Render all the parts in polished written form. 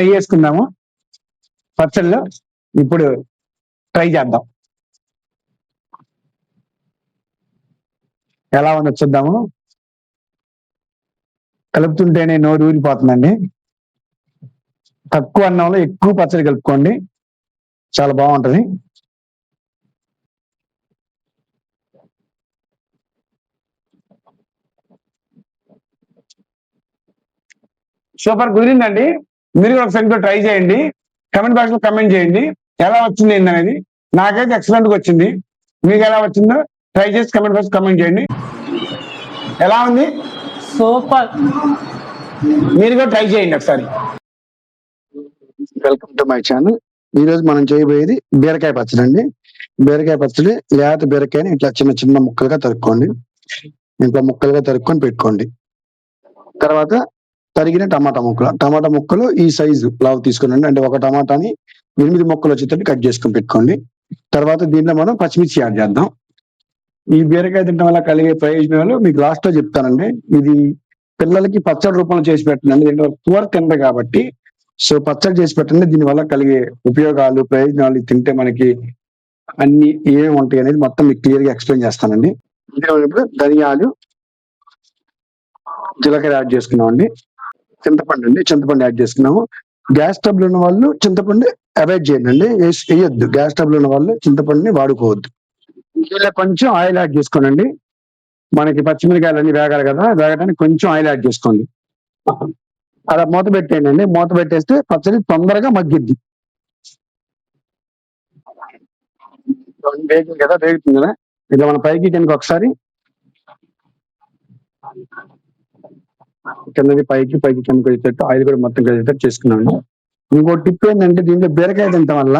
వేసుకుందాము పచ్చళ్ళు. ఇప్పుడు ట్రై చేద్దాం, ఎలా ఉందో చూద్దాము. కలుపుతుంటేనే నోరు ఊరిపోతుందండి. తక్కువ అన్నంలో ఎక్కువ పచ్చడి కలుపుకోండి, చాలా బాగుంటది. సూపర్ కుదిరిందండి. మీరు కూడా ఒకసారి ట్రై చేయండి, కమెంట్ బాక్స్ లో కమెంట్ చేయండి ఎలా వచ్చింది ఏంటనేది. నాకైతే ఎక్సలెంట్ గా వచ్చింది. మీకు ఎలా వచ్చిందో ట్రై చేసి కమెంట్ బాక్స్ కమెంట్ చేయండి. ఎలా ఉంది? సూపర్. మీరు కూడా ట్రై చేయండి ఒకసారి. Welcome to my channel. ఈ రోజు మనం చేయబోయేది బీరకాయ పచ్చడి అండి. బీరకాయ పచ్చడి లేత బీరకాయని ఇట్లా చిన్న చిన్న ముక్కలుగా తరుక్కోండి. ఇట్లా ముక్కలుగా తరుక్కొని పెట్టుకోండి. తర్వాత తరిగిన టమాటా ముక్కలు ఈ సైజు లావు తీసుకోండి. అంటే ఒక టమాటాని 8 ముక్కలు వచ్చేటట్టు కట్ చేసుకొని పెట్టుకోండి. తర్వాత దీంట్లో మనం పచ్చిమిర్చి యాడ్ చేద్దాం. ఈ బీరకాయ తినడం వల్ల కలిగే ప్రయోజనాలు మీకు లాస్ట్ లో చెప్తానండి. ఇది పిల్లలకి పచ్చడి రూపంలో చేసి పెట్టండి. ఎందుకంటే కూర తినరు కాబట్టి, సో పచ్చడి చేసి పెట్టండి. దీనివల్ల కలిగే ఉపయోగాలు ప్రయోజనాలు తింటే మనకి అన్ని ఏమేమి ఉంటాయి అనేది మొత్తం మీకు క్లియర్ గా ఎక్స్ప్లెయిన్ చేస్తానండి. ఇప్పుడు ధనియాలు, జీలకర్ర యాడ్ చేసుకున్నాం అండి. చింతపండు యాడ్ చేసుకున్నాము. గ్యాస్ ట్రబుల్ ఉన్న వాళ్ళు చింతపండు అవాయిడ్ చేయండి అండి, వేయొద్దు. గ్యాస్ ట్రబుల్ ఉన్న వాళ్ళు చింతపండుని వాడుకోవద్దు. ఇలా కొంచెం ఆయిల్ యాడ్ చేసుకోనండి. మనకి పచ్చిమిరకాయలు అన్ని వేగాలి కదా, వేగడానికి కొంచెం ఆయిల్ యాడ్ చేసుకోండి. అలా మూత పెట్టేయండి అండి. మూత పెట్టేస్తే పచ్చడి తొందరగా మగ్గిద్ది. వేగుతుంది కదా. ఇలా మన పైకి కిందకి ఒకసారి కిందకి పైకి కిందకి వచ్చేటట్టు ఆయిల్ కూడా మొత్తం కలిసేటట్టు చేసుకున్నాను. ఇంకో టిప్ ఏంటంటే, దీంట్లో బీరకాయ తినటం వల్ల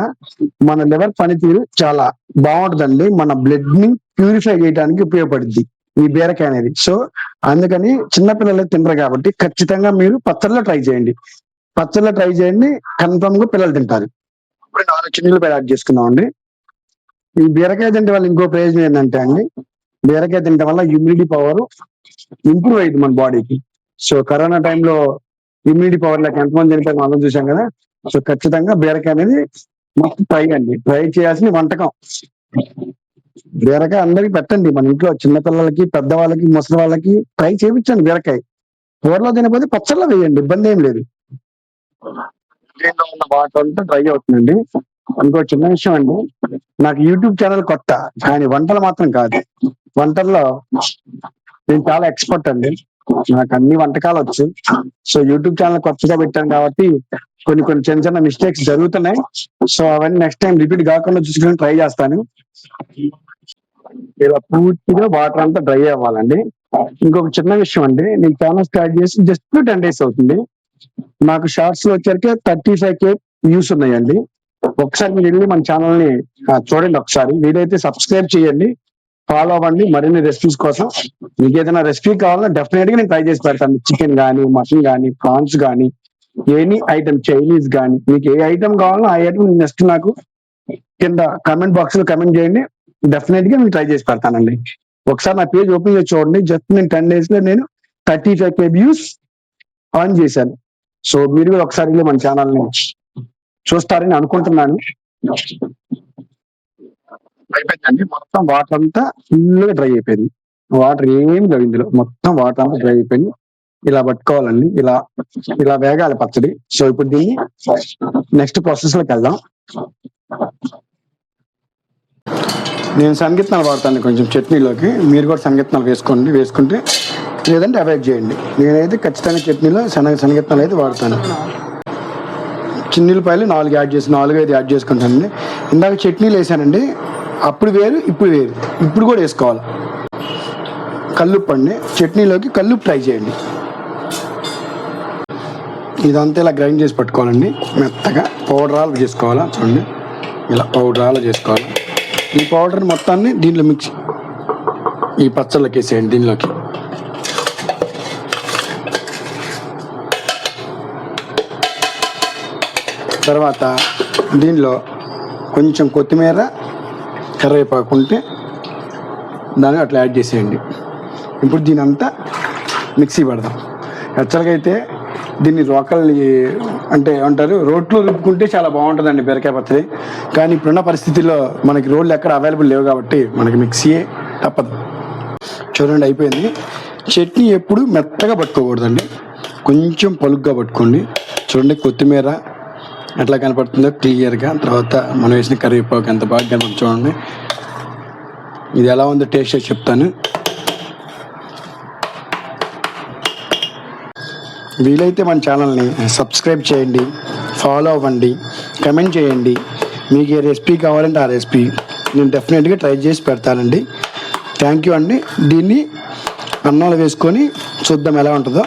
మన లివర్ పనితీరు చాలా బాగుంటుందండి. మన బ్లడ్ ని ప్యూరిఫై చేయడానికి ఉపయోగపడుద్ది ఈ బీరకాయ అనేది. సో అందుకని చిన్నపిల్లలు తింటారు కాబట్టి ఖచ్చితంగా మీరు పచ్చళ్ళలో ట్రై చేయండి. కన్ఫర్మ్ గా పిల్లలు తింటారు. ఇప్పుడు 4 చిన్నీలు యాడ్ చేసుకున్నాం అండి. ఈ బీరకాయ తినడం వల్ల ఇంకో ప్రయోజనం ఏంటంటే అండి, బీరకాయ తినడం వల్ల ఇమ్యూనిటీ పవర్ ఇంప్రూవ్ అయ్యింది మన బాడీకి. సో కరోనా టైంలో ఇమ్యూనిటీ పవర్ లేక ఎంతమంది చనిపోయి మనం చూసాం కదా. సో ఖచ్చితంగా బీరకాయ అనేది మస్తు ట్రై చేయాల్సిన వంటకం. బీరకాయ అందరికి పెట్టండి. మన ఇంట్లో చిన్నపిల్లలకి, పెద్దవాళ్ళకి, ముసలి వాళ్ళకి ట్రై చేయించండి. బీరకాయ కూరలో తినకపోతే పచ్చళ్ళలో వేయండి, ఇబ్బంది ఏం లేదు. దీంట్లో ఉన్న వాటర్ అంతా డ్రై అవుతుందండి. ఇంకో చిన్న విషయం అండి, నాకు యూట్యూబ్ ఛానల్ కొత్త, కానీ వంటలు మాత్రం కాదు. వంటల్లో నేను చాలా ఎక్స్పర్ట్ అండి. నాకు అన్ని వంటకాలు వచ్చు. సో యూట్యూబ్ ఛానల్ కొత్తగా పెట్టాను కాబట్టి కొన్ని చిన్న మిస్టేక్స్ జరుగుతున్నాయి. సో అవన్నీ నెక్స్ట్ టైం రిపీట్ కాకుండా చూసుకుని ట్రై చేస్తాను. ఇలా పూర్తిగా వాటర్ అంతా డ్రై అవ్వాలండి. ఇంకొక చిన్న విషయం అండి, నేను ఛానల్ స్టార్ట్ చేసి జస్ట్ 10 days అవుతుంది. నాకు షార్ట్స్ లో వచ్చరికి 35K వ్యూస్ ఉన్నాయండి. ఒకసారి మీరు వెళ్ళి మన ఛానల్ ని చూడండి. ఒకసారి వీలైతే సబ్స్క్రైబ్ చేయండి, ఫాలో అవ్వండి మరిన్ని రెసిపీస్ కోసం. మీకు ఏదైనా రెసిపీ కావాలన్నా డెఫినెట్ గా నేను ట్రై చేసి పెడతాను. చికెన్ కానీ, మటన్ కానీ, ప్రాన్స్ కానీ, ఎనీ ఐటమ్, చైనీస్ కానీ, మీకు ఏ ఐటమ్ కావాలన్నా ఆ ఐటమ్ నెక్స్ట్ నాకు కింద కమెంట్ బాక్స్ లో కమెంట్ చేయండి. డెఫినెట్ గా నేను ట్రై చేసి పెడతానండి. ఒకసారి నా పేజ్ ఓపెన్ చేసి చూడండి. జస్ట్ నేను 10 days లో నేను 35K వ్యూస్ ఆన్ చేశాను. సో మీరు కూడా ఒకసారి మన ఛానల్ ని చూస్తారని అనుకుంటున్నాను. అయిపోయిందండి. మొత్తం వాటర్ అంతా ఫుల్ గా డ్రై అయిపోయింది. వాటర్ ఏం లేదు ఇందులో, మొత్తం వాటర్ అంతా డ్రై అయిపోయింది. ఇలా పట్టుకోవాలండి, ఇలా వేగాలి పచ్చడి. సో ఇప్పుడు దీన్ని నెక్స్ట్ ప్రాసెస్ లోకి వెళ్దాం. నేను శనగిత్తనాలు వాడతాను కొంచెం చట్నీలోకి. మీరు కూడా శనగిత్తనాలు వేసుకుంటే లేదంటే అవాయిడ్ చేయండి. నేనైతే ఖచ్చితంగా చట్నీలో శనగిత్తనాలు అయితే వాడతాను. చిన్నులపాయలు 4-5 యాడ్ చేసుకుంటానండి. ఇందాక చట్నీలు వేసానండి, అప్పుడు వేరు ఇప్పుడు వేరు. ఇప్పుడు కూడా వేసుకోవాలి. కల్లుప్పు అండి, చట్నీలోకి కల్లుప్పు ట్రై చేయండి. ఇదంతా ఇలా గ్రైండ్ చేసి పట్టుకోవాలండి. మెత్తగా పౌడరాలు చేసుకోవాలా. చూడండి, ఇలా పౌడరాలు చేసుకోవాలి. ఈ పౌడర్ మొత్తాన్ని దీంట్లో మిక్స్, ఈ పచ్చళ్ళకి వేసేయండి. దీనిలోకి తర్వాత దీనిలో కొంచెం కొత్తిమీర, కరివేపాకు ఉంటే దాన్ని అట్లా యాడ్ చేసేయండి. ఇప్పుడు దీని అంతా మిక్సీ పడదాం. యాక్చువల్గా అయితే దీన్ని రోకల్ అంటే ఏమంటారు రోట్లో రుబ్బుకుంటే చాలా బాగుంటుందండి బీరకాయ పచ్చడి. కానీ ఇప్పుడున్న పరిస్థితుల్లో మనకి రోళ్ళు ఎక్కడ అవైలబుల్ లేవు కాబట్టి మనకి మిక్సీయే తప్పదు. చూడండి అయిపోయింది. చట్నీ ఎప్పుడు మెత్తగా పట్టుకోకూడదండి, కొంచెం పలుగ్గా పట్టుకోండి. చూడండి కొత్తిమీర ఎట్లా కనపడుతుందో క్లియర్గా, తర్వాత మనం వేసిన కరివేపాకు ఎంత బాగా కనపడుతుంది చూడండి. ఇది ఎలా ఉందో టేస్ట్ చేసి చెప్తాను. వీలైతే మన ఛానల్ని సబ్స్క్రైబ్ చేయండి, ఫాలో అవ్వండి, కమెంట్ చేయండి. మీకు ఏ రెసిపీ కావాలంటే ఆ రెసిపీ నేను డెఫినెట్గా ట్రై చేసి పెడతానండి. థ్యాంక్ యూ అండి. దీన్ని అన్నంలో వేసుకొని చూద్దాం ఎలా ఉంటుందో.